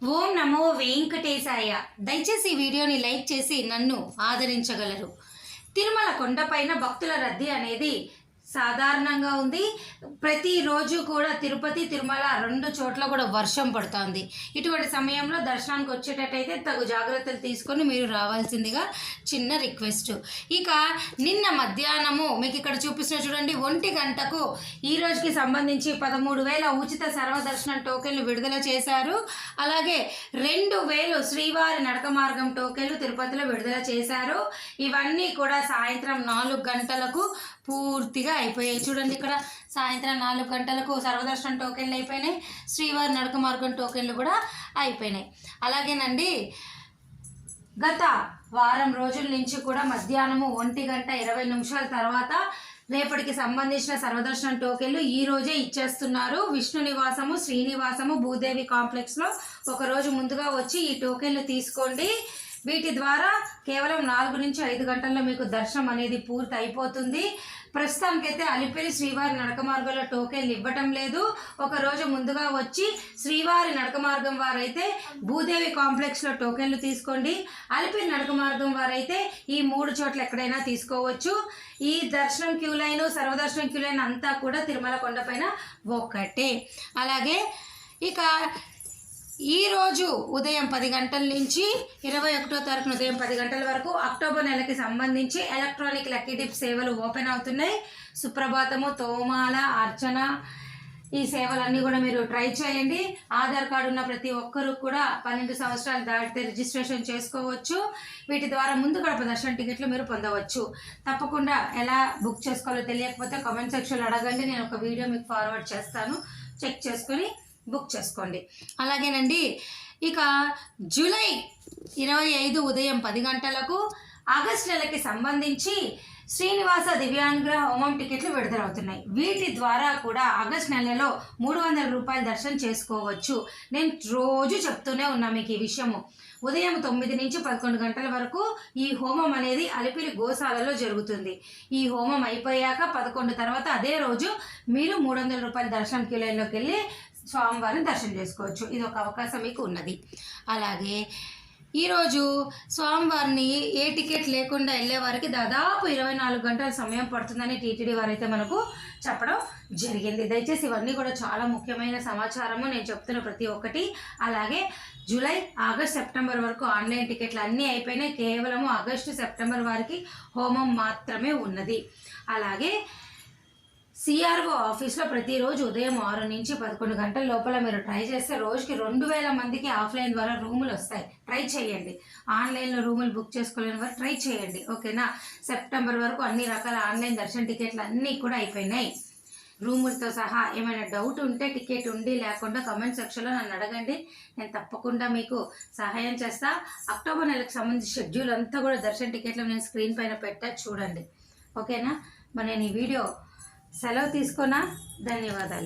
ఓం నమో వెంకటేశాయ. దయచేసి ఈ వీడియోని లైక్ చేసి నన్ను ఆదరించగలరు. తిరుమల కొండపైన భక్తుల రద్దీ అనేది సాధారణంగా ఉంది. ప్రతిరోజు కూడా తిరుపతి తిరుమల రెండు చోట్ల కూడా వర్షం పడుతుంది. ఇటువంటి సమయంలో దర్శనానికి వచ్చేటట్టయితే తగు జాగ్రత్తలు తీసుకొని మీరు రావాల్సిందిగా చిన్న రిక్వెస్ట్. ఇక నిన్న మధ్యాహ్నము మీకు ఇక్కడ చూపిస్తున్న చూడండి, 1 గంటకు ఈ రోజుకి సంబంధించి 13,000 ఉచిత సర్వదర్శనం టోకెన్లు విడుదల చేశారు. అలాగే 2,000 శ్రీవారి నడక మార్గం టోకెన్లు తిరుపతిలో విడుదల చేశారు. ఇవన్నీ కూడా సాయంత్రం 4 గంటలకు పూర్తిగా అయిపోయాయి. చూడండి, ఇక్కడ సాయంత్రం 4 గంటలకు సర్వదర్శనం టోకెన్లు అయిపోయినాయి. శ్రీవారి నడక మార్గం టోకెన్లు కూడా అయిపోయినాయి. అలాగేనండి, గత వారం రోజుల నుంచి కూడా మధ్యాహ్నము 1:20 తర్వాత రేపటికి సంబంధించిన సర్వదర్శనం టోకెన్లు ఈ రోజే ఇచ్చేస్తున్నారు. విష్ణు నివాసము, శ్రీనివాసము, భూదేవి కాంప్లెక్స్లో ఒకరోజు ముందుగా వచ్చి ఈ టోకెన్లు తీసుకోండి. వీటి ద్వారా కేవలం 4 నుంచి 5 గంటల్లో మీకు దర్శనం అనేది పూర్తి అయిపోతుంది. ప్రస్తుతానికైతే అలిపిరి శ్రీవారి నడక మార్గంలో టోకెన్లు ఇవ్వటం లేదు. ఒకరోజు ముందుగా వచ్చి శ్రీవారి నడక మార్గం వారైతే భూదేవి కాంప్లెక్స్లో టోకెన్లు తీసుకోండి. అలిపిరి నడక మార్గం వారైతే ఈ 3 చోట్ల ఎక్కడైనా తీసుకోవచ్చు. ఈ దర్శనం క్యూ లైన్, సర్వదర్శనం క్యూ లైన్ అంతా కూడా తిరుమల కొండపైన ఒకటే. అలాగే ఇక ఈరోజు ఉదయం 10 గంటల నుంచి 21వ తారీఖున ఉదయం 10 గంటల వరకు అక్టోబర్ నెలకి సంబంధించి ఎలక్ట్రానిక్ లక్కీ డిప్ సేవలు ఓపెన్ అవుతున్నాయి. సుప్రభాతము, తోమాల, అర్చన, ఈ సేవలన్నీ కూడా మీరు ట్రై చేయండి. ఆధార్ కార్డు ఉన్న ప్రతి ఒక్కరూ కూడా 12 సంవత్సరాలు దాటితే రిజిస్ట్రేషన్ చేసుకోవచ్చు. వీటి ద్వారా ముందు గడప దర్శన టికెట్లు మీరు పొందవచ్చు. తప్పకుండా ఎలా బుక్ చేసుకోవాలో తెలియకపోతే కామెంట్ సెక్షన్లో అడగండి. నేను ఒక వీడియో మీకు ఫార్వర్డ్ చేస్తాను, చెక్ చేసుకొని బుక్ చేసుకోండి. అలాగేనండి, ఇక జూలై 25 ఉదయం 10 గంటలకు ఆగస్టు నెలకి సంబంధించి శ్రీనివాస దివ్యానుగ్రహ హోమం టికెట్లు విడుదలవుతున్నాయి. వీటి ద్వారా కూడా ఆగస్టు నెలలో 300 రూపాయలు దర్శనం చేసుకోవచ్చు. నేను రోజు చెప్తూనే ఉన్నా మీకు ఈ విషయము. ఉదయం 9 నుంచి 11 గంటల వరకు ఈ హోమం అనేది అలిపిరి గోశాలలో జరుగుతుంది. ఈ హోమం అయిపోయాక 11 తర్వాత అదే రోజు మీరు 300 రూపాయల దర్శనం క్యూ లైన్లోకి వెళ్ళి స్వామివారిని దర్శనం చేసుకోవచ్చు. ఇది ఒక అవకాశం మీకు ఉన్నది. అలాగే ఈరోజు స్వామివారిని ఏ టికెట్ లేకుండా వెళ్ళే వారికి దాదాపు 24 గంటల సమయం పడుతుందని టీటీడీ వారైతే మనకు చెప్పడం జరిగింది. దయచేసి ఇవన్నీ కూడా చాలా ముఖ్యమైన సమాచారము, నేను చెప్తున్న ప్రతి ఒక్కటి. అలాగే జూలై, ఆగస్ట్, సెప్టెంబర్ వరకు ఆన్లైన్ టికెట్లు అన్నీ అయిపోయినాయి. కేవలము ఆగస్టు, సెప్టెంబర్ వారికి హోమం మాత్రమే ఉన్నది. అలాగే సిఆర్ఓ ఆఫీస్లో ప్రతిరోజు ఉదయం 6 నుంచి 11 గంటల లోపల మీరు ట్రై చేస్తే రోజుకి 2,000 మందికి ఆఫ్లైన్ ద్వారా రూములు వస్తాయి. ట్రై చేయండి. ఆన్లైన్లో రూములు బుక్ చేసుకోలేని వారు ట్రై చేయండి. ఓకేనా? సెప్టెంబర్ వరకు అన్ని రకాల ఆన్లైన్ దర్శన టికెట్లు అన్నీ కూడా అయిపోయినాయి, రూములతో సహా. ఏమైనా డౌట్ ఉంటే టికెట్ ఉండి లేకుండా కమెంట్ సెక్షన్లో నన్ను అడగండి. నేను తప్పకుండా మీకు సహాయం చేస్తా. అక్టోబర్ నెలకు సంబంధించి షెడ్యూల్ అంతా కూడా దర్శన టికెట్లు నేను స్క్రీన్ పైన పెట్టా, చూడండి. ఓకేనా? మరి నేను ఈ వీడియో సెలవు తీసుకున్నా. ధన్యవాదాలు.